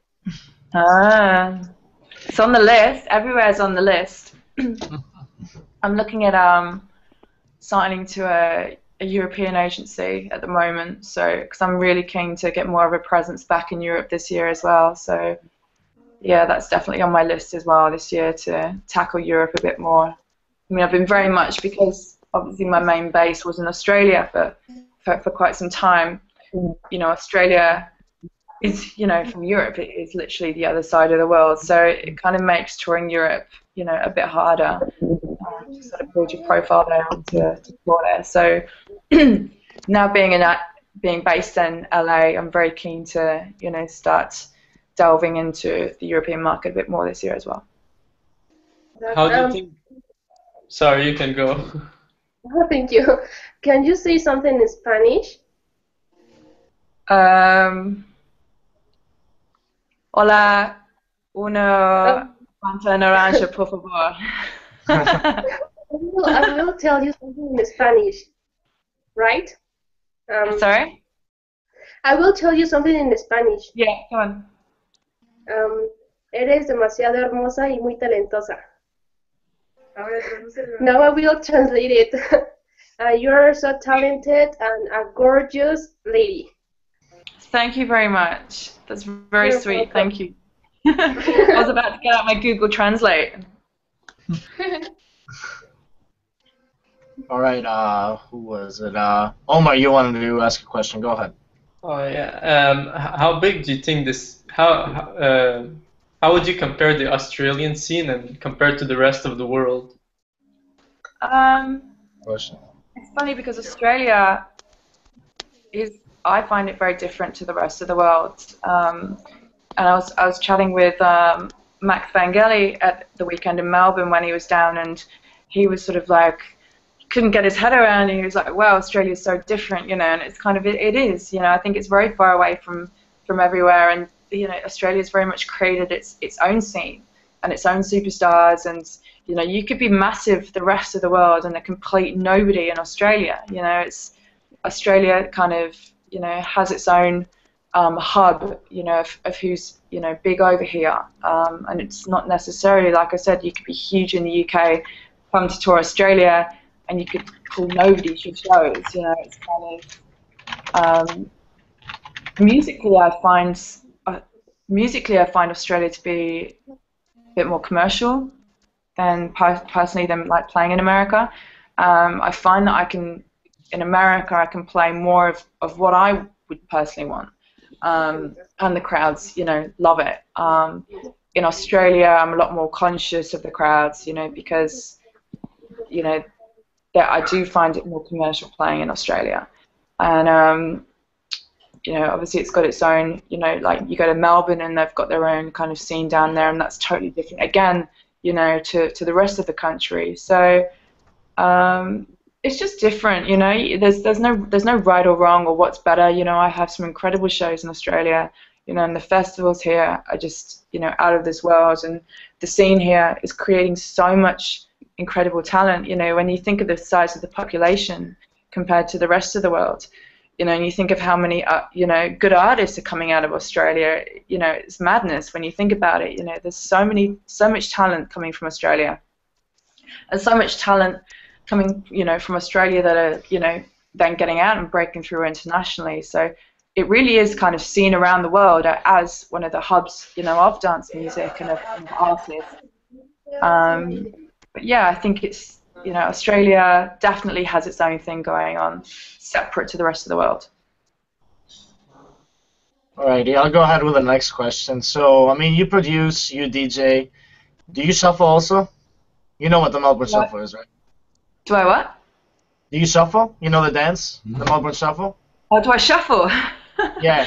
It's on the list. Everywhere's on the list. I'm looking at signing to a European agency at the moment, so because I'm really keen to get more of a presence back in Europe this year as well. So yeah, that's definitely on my list as well this year to tackle Europe a bit more. I mean, I've been very much because obviously my main base was in Australia for quite some time. Australia is from Europe. It is literally the other side of the world, so it kind of makes touring Europe a bit harder. To sort of build your profile there and to explore there. So now being based in LA, I'm very keen to start delving into the European market a bit more this year as well. How do you think? Sorry, you can go. Oh, thank you. Can you say something in Spanish? Hola, una Fanta naranja, por favor. I will tell you something in Spanish, right? Sorry? I will tell you something in Spanish. Yeah, come on. Eres demasiado hermosa y muy talentosa. Now I will translate it. You're so talented and a gorgeous lady. Thank you very much. That's very sweet. Thank you. I was about to get out my Google Translate. All right, who was it? Omar, you wanted to ask a question. Go ahead. Oh yeah. How big do you think this? How would you compare the Australian scene and compared to the rest of the world? Question. It's funny because Australia is. I find it very different to the rest of the world. And I was chatting with Max Vangeli at the weekend in Melbourne when he was down, and he was sort of like, couldn't get his head around, and he was like, wow, Australia's so different, and it's kind of, it is, I think it's very far away from everywhere, and, Australia's very much created its own scene and its own superstars, and, you could be massive the rest of the world and a complete nobody in Australia, it's, Australia kind of, has its own hub, of who's, big over here, and it's not necessarily, like I said, you could be huge in the UK, come to tour Australia, and you could pull nobody to your shows, it's kind of, musically I find Australia to be a bit more commercial than personally than like playing in America. I find that in America I can play more of what I would personally want, and the crowds, love it. In Australia I'm a lot more conscious of the crowds, because, that I do find it more commercial playing in Australia, and obviously it's got its own, like you go to Melbourne and they've got their own kind of scene down there, and that's totally different again, to the rest of the country. So it's just different, There's no right or wrong or what's better. I have some incredible shows in Australia, and the festivals here are just, out of this world, and the scene here is creating so much incredible talent. When you think of the size of the population compared to the rest of the world. And you think of how many, good artists are coming out of Australia. It's madness when you think about it. There's so much talent coming from Australia, and so much talent coming, from Australia that are, then getting out and breaking through internationally. So it really is kind of seen around the world as one of the hubs, of dance music and of artists. But yeah, I think it's, Australia definitely has its own thing going on, separate to the rest of the world. Alrighty, I'll go ahead with the next question. So, you produce, you DJ. Do you shuffle also? You know what the Melbourne Shuffle is, right? Do I what? Do you shuffle? You know the dance? The Melbourne Shuffle? Oh, do I shuffle? Yeah.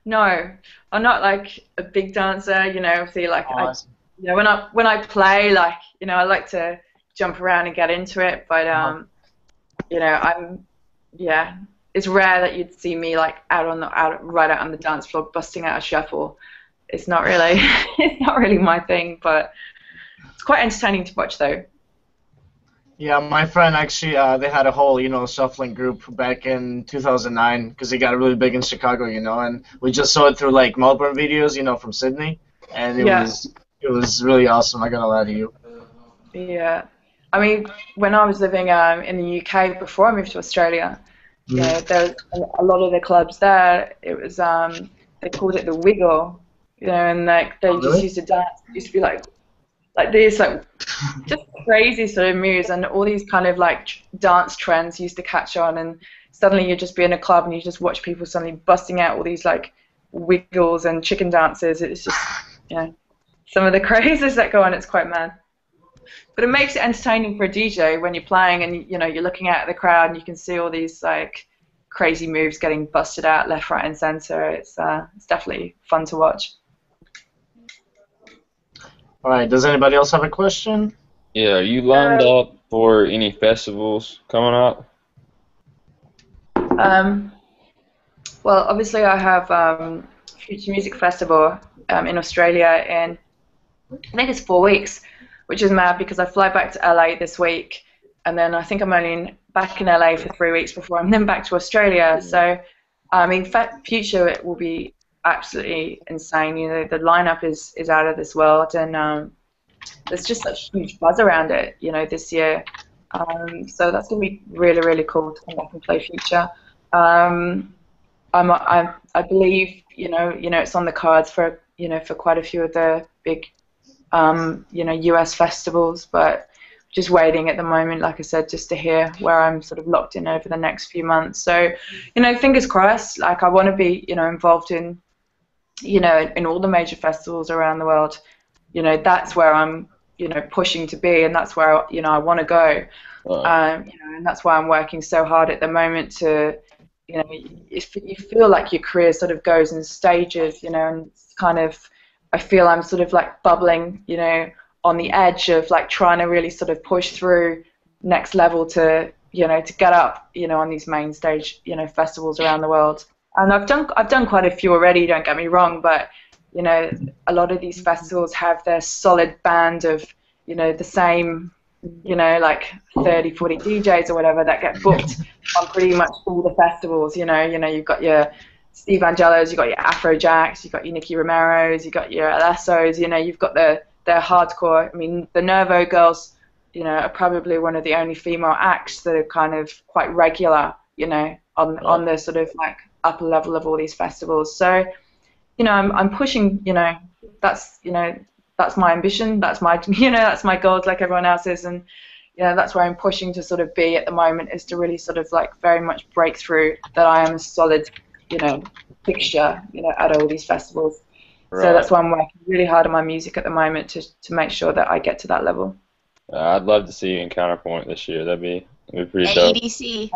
No. I'm not like a big dancer, obviously like Awesome. when I play, like, I like to jump around and get into it, but it's rare that you'd see me like right out on the dance floor busting out a shuffle. It's not really my thing, but it's quite entertaining to watch though. Yeah, my friend actually, they had a whole, shuffling group back in 2009 because they got really big in Chicago, and we just saw it through like Melbourne videos, from Sydney, and it was really awesome. I gotta lie to you. Yeah, when I was living in the UK before I moved to Australia, there was a lot of the clubs there. It was they called it the wiggle, and like they just used to dance. It used to be like these like just crazy sort of moves, and all these kind of like dance trends used to catch on, and suddenly you'd just be in a club and you just watch people suddenly busting out all these like wiggles and chicken dances. It's just some of the crazes that go on. It's quite mad, but it makes it entertaining for a DJ when you're playing and you're looking out at the crowd and you can see all these like crazy moves getting busted out left, right, and center. It's definitely fun to watch. All right. Does anybody else have a question? Yeah, are you lined up for any festivals coming up? Well, obviously I have Future Music Festival in Australia in, I think it's 4 weeks, which is mad because I fly back to LA this week, and then I think I'm only back in LA for 3 weeks before I'm then back to Australia. So, Future, it will be absolutely insane. The lineup is out of this world, and there's just such huge buzz around it, this year. So that's going to be really, really cool to come back and play Future. I believe, it's on the cards for, for quite a few of the big, US festivals, but just waiting at the moment, like I said, just to hear where I'm sort of locked in over the next few months. So, fingers crossed. Like I want to be, involved in, in all the major festivals around the world. That's where I'm, pushing to be, and that's where, I want to go. And that's why I'm working so hard at the moment to, if you feel like your career sort of goes in stages, and it's kind of, I feel I'm sort of like bubbling, on the edge of like trying to really sort of push through next level to, to get up, on these main stage, festivals around the world. And I've done quite a few already, don't get me wrong, but, a lot of these festivals have their solid band of, the same, like 30, 40 DJs or whatever that get booked on pretty much all the festivals. You've got your Steve Angelos, you've got your Afrojacks, you've got your Nicky Romeros, you've got your Alessos, you've got the hardcore. The Nervo girls, are probably one of the only female acts that are kind of quite regular, on the sort of like upper level of all these festivals. So, I'm pushing, that's my ambition, that's my, that's my goals like everyone else's, and, that's where I'm pushing to sort of be at the moment, is to really sort of like very much break through that I am a solid, fixture, at all these festivals. Right. So that's why I'm working really hard on my music at the moment to make sure that I get to that level. I'd love to see you in Counterpoint this year. That'd be pretty dope. EDC.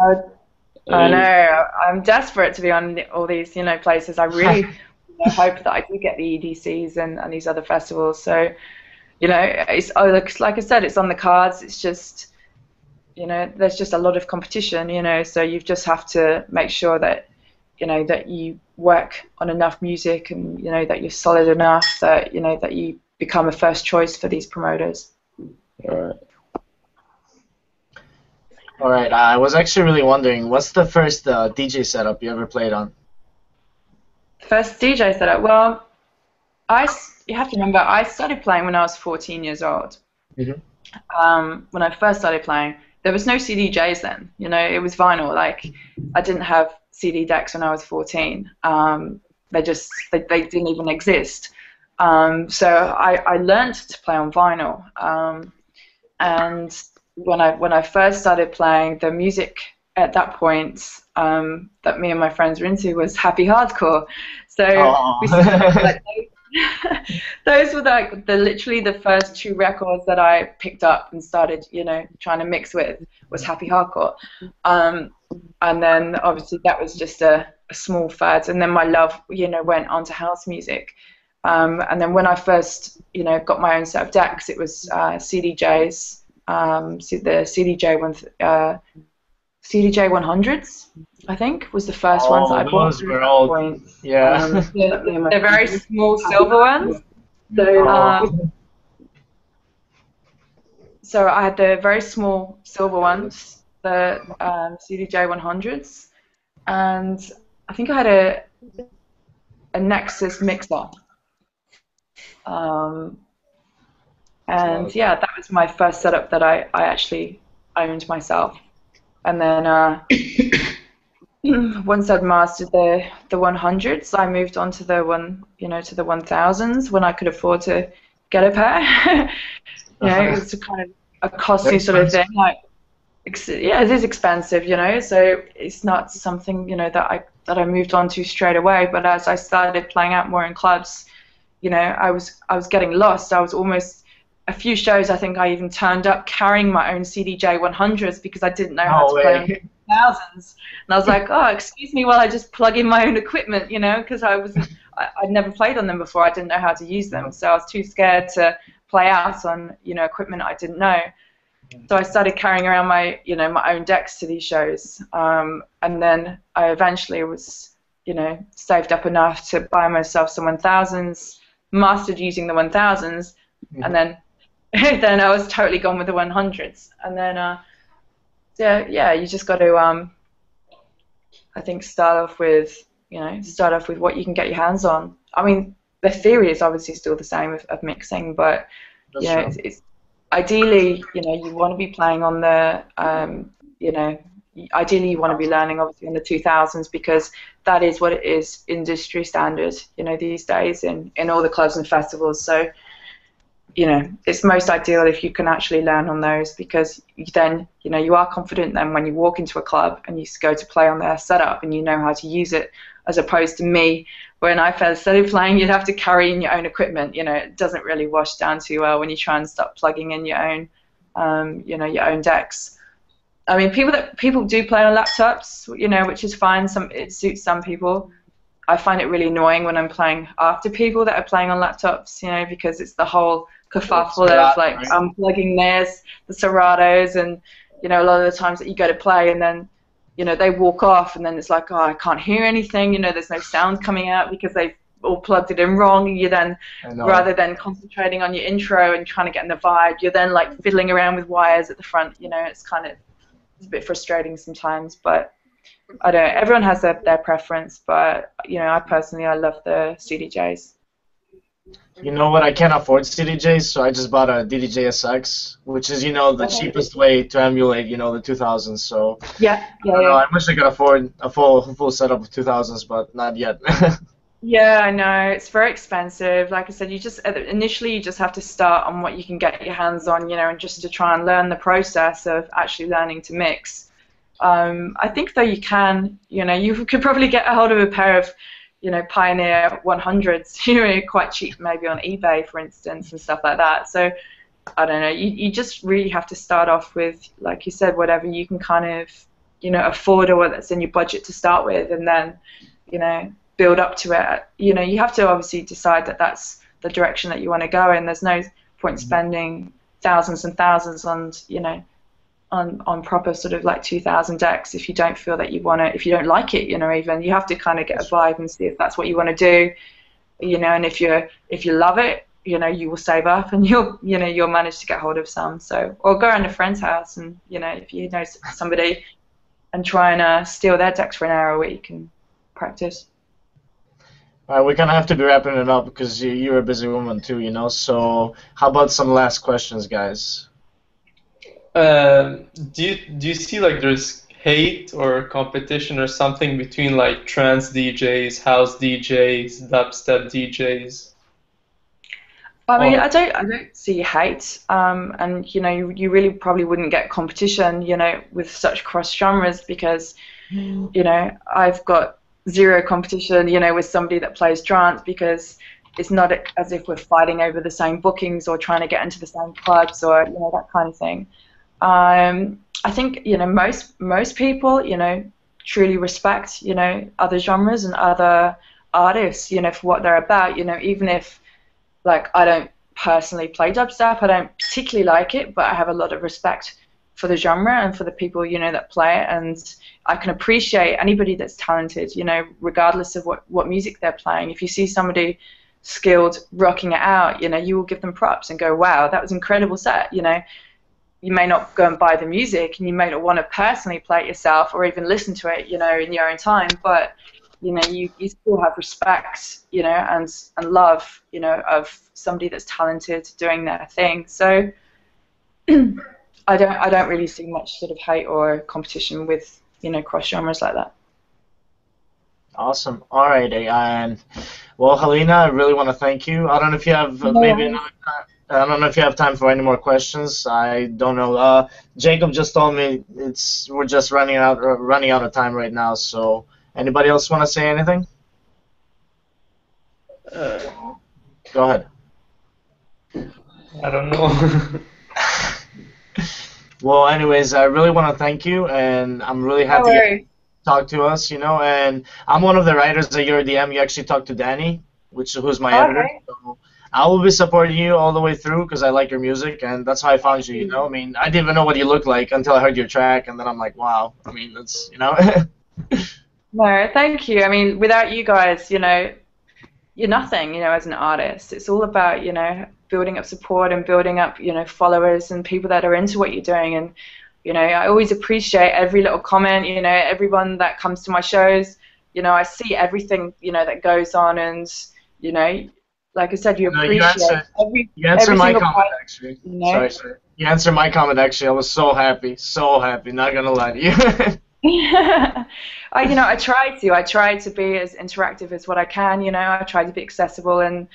I know. I'm desperate to be on all these, places. I really hope that I do get the EDCs and these other festivals. So, it's like I said, it's on the cards. It's just, there's just a lot of competition, so you just have to make sure that, that you work on enough music and, that you're solid enough that, that you become a first choice for these promoters. All right. All right. I was actually really wondering, what's the first DJ setup you ever played on? First DJ setup. Well, you have to remember, I started playing when I was 14 years old. Mhm. When I first started playing, there was no CDJs then. You know, it was vinyl. Like, I didn't have CD decks when I was 14. They didn't even exist. So I learned to play on vinyl. And when I first started playing, the music at that point that me and my friends were into was happy hardcore. So Oh. we started, like, those were like literally the first two records that I picked up and started, you know, trying to mix with was happy hardcore. And then obviously that was just a small fad. And then my love, you know, went on to house music. And then when I first, you know, got my own set of decks, it was CDJs, the CDJ 100s, I think, was the first ones that I bought. Those were old. Yeah. They're very small silver ones. So I had the very small silver ones, the CDJ 100s, and I think I had a Nexus mixer. And yeah, that was my first setup that I actually owned myself. And then once I'd mastered the 100s, I moved on to the 1000s when I could afford to get a pair. You know, it's a kind of a costly sort of thing. Like, yeah, it is expensive, you know. So it's not something, you know, that I moved on to straight away. But as I started playing out more in clubs, you know, I was getting lost. I was almost a few shows. I think I even turned up carrying my own CDJ 100s because I didn't know how to play on the thousands. And I was like, oh, excuse me while I just plug in my own equipment, you know, because I'd never played on them before. I didn't know how to use them, so I was too scared to play out on, you know, equipment I didn't know. So I started carrying around my own decks to these shows, and then I eventually was, you know, saved up enough to buy myself some 1000s, mastered using the 1000s, and then I was totally gone with the 100s. And then yeah, you just got to I think start off with what you can get your hands on. I mean, the theory is obviously still the same of mixing, but That's you know, true. it's ideally, you know, you want to be playing on the you know, ideally you want to be learning obviously on the 2000s because that is what it is industry standard, you know, these days in all the clubs and festivals. So, you know, it's most ideal if you can actually learn on those because then, you know, you are confident then when you walk into a club and you go to play on their setup and you know how to use it, as opposed to me, when I first started playing, you'd have to carry in your own equipment. You know, it doesn't really wash down too well when you try and start plugging in your own, you know, your own decks. I mean, people do play on laptops, you know, which is fine. It suits some people. I find it really annoying when I'm playing after people that are playing on laptops, you know, because it's the whole kerfuffle of like unplugging the Seratos, and you know, a lot of the times that you go to play and then, you know, they walk off and then it's like, oh, I can't hear anything, you know, there's no sound coming out because they've all plugged it in wrong. And you then, rather than concentrating on your intro and trying to get in the vibe, you're then like fiddling around with wires at the front, you know, it's a bit frustrating sometimes, but I don't know, everyone has their preference, but you know, I love the CDJs. You know what? I can't afford CDJs, so I just bought a DDJ-SX, which is, you know, the cheapest way to emulate, you know, the 2000s. So yeah. I wish I could afford a full setup of 2000s, but not yet. Yeah, I know, it's very expensive. Like I said, initially you just have to start on what you can get your hands on, you know, and just to try and learn the process of actually learning to mix. I think though you can, you know, you could probably get a hold of a pair of, you know, Pioneer 100s, you know, quite cheap maybe on eBay, for instance, and stuff like that. So, I don't know, you just really have to start off with, like you said, whatever you can kind of, you know, afford or that's in your budget to start with, and then, you know, build up to it. You know, you have to obviously decide that that's the direction that you want to go in. There's no point spending thousands and thousands on, you know, on proper sort of like 2000 decks if you don't feel that you want to, if you don't like it, you know, even you have to kind of get a vibe and see if that's what you want to do, you know, and if you love it, you will save up and you'll manage to get hold of some. So, or go around a friend's house and, if you know somebody, and try and steal their decks for an hour a week and practice. All right, we're gonna have to be wrapping it up because you're a busy woman too, So how about some last questions, guys? Do you see like there's hate or competition or something between like trance DJs, house DJs, dubstep DJs? I mean, I don't see hate, and you really probably wouldn't get competition, with such cross genres because, I've got zero competition, with somebody that plays trance because it's not as if we're fighting over the same bookings or trying to get into the same clubs or that kind of thing. I think most people truly respect other genres and other artists for what they're about. Even if like I don't personally play dubstep, I don't particularly like it, but I have a lot of respect for the genre and for the people that play it, and I can appreciate anybody that's talented, regardless of what music they're playing. If you see somebody skilled rocking it out, you will give them props and go, wow, that was an incredible set. You may not go and buy the music, and you may not want to personally play it yourself or even listen to it, in your own time, but you still have respect, and love, of somebody that's talented doing their thing. So I don't really see much sort of hate or competition with cross genres like that. Awesome. All right, and well, Helena, I really want to thank you. I don't know if you have maybe another time. I don't know if you have time for any more questions. I don't know. Jacob just told me we're just running out of time right now. So, anybody else want to say anything? Go ahead. I don't know. Well, anyways, I really want to thank you, and I'm really happy you talk to us. And I'm one of the writers at Your DM. You actually talked to Danny, who's my editor. So I will be supporting you all the way through because I like your music, and that's how I found you. I mean, I didn't even know what you looked like until I heard your track, and then I'm like, wow. I mean, that's No, thank you. I mean, without you guys, you're nothing, as an artist. It's all about, building up support and building up, followers and people that are into what you're doing. And, I always appreciate every little comment, everyone that comes to my shows. I see everything, that goes on, and, like I said, you appreciate you answered my comment, actually. Sorry. You answered my comment, actually. I was so happy, not going to lie to you. I try to be as interactive as what I can. I try to be accessible, and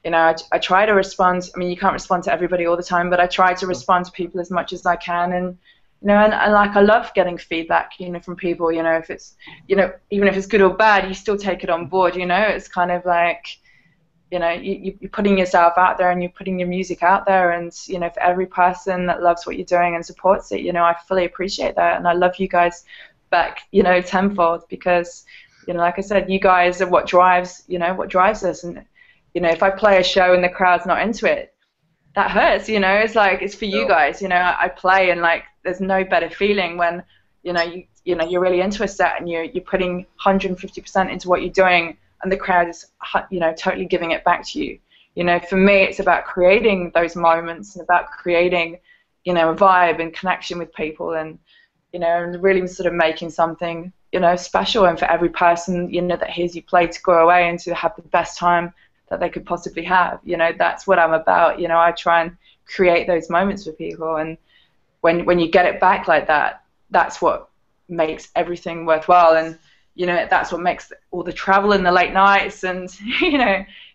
I try to respond. I mean, you can't respond to everybody all the time, but I try to respond to people as much as I can. And and like I love getting feedback, from people. If it's even if it's good or bad, you still take it on board. It's kind of like you're putting yourself out there and you're putting your music out there, and for every person that loves what you're doing and supports it, I fully appreciate that, and I love you guys back, tenfold, because like I said, you guys are what drives us. And if I play a show and the crowd's not into it, that hurts. It's like it's for you guys. I play, and like there's no better feeling when you're really into a set and you're putting 150% into what you're doing, and the crowd is totally giving it back to you. For me, it's about creating those moments and about creating a vibe and connection with people, and and really sort of making something special, and for every person that hears you play to go away and to have the best time that they could possibly have. That's what I'm about. I try and create those moments for people, and when you get it back like that, that's what makes everything worthwhile. And that's what makes all the travel and the late nights and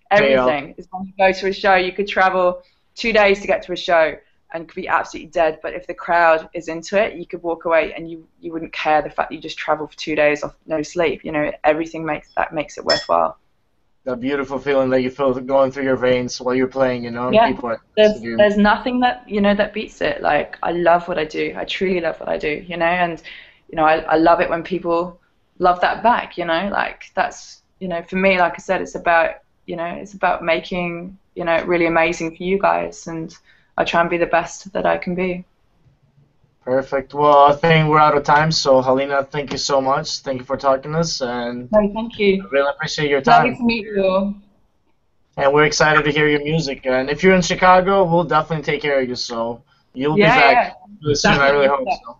everything. Is when you go to a show, you could travel 2 days to get to a show and could be absolutely dead, but if the crowd is into it, you could walk away and you wouldn't care the fact that you just traveled for 2 days off no sleep. Everything makes it worthwhile. That beautiful feeling that you feel going through your veins while you're playing, Yeah, people there's nothing that that beats it. Like, I love what I do. I truly love what I do. And I love it when people love that back. Like that's for me, like I said, it's about making it really amazing for you guys, and I try and be the best that I can be. Perfect. Well, I think we're out of time, so Helena, thank you so much. Thank you for talking to us, and No, thank you. I really appreciate your time. Lovely to meet you all. and we're excited to hear your music. And if you're in Chicago, we'll definitely take care of you. So you'll be Yeah, back yeah. really soon. I really hope Yeah. so.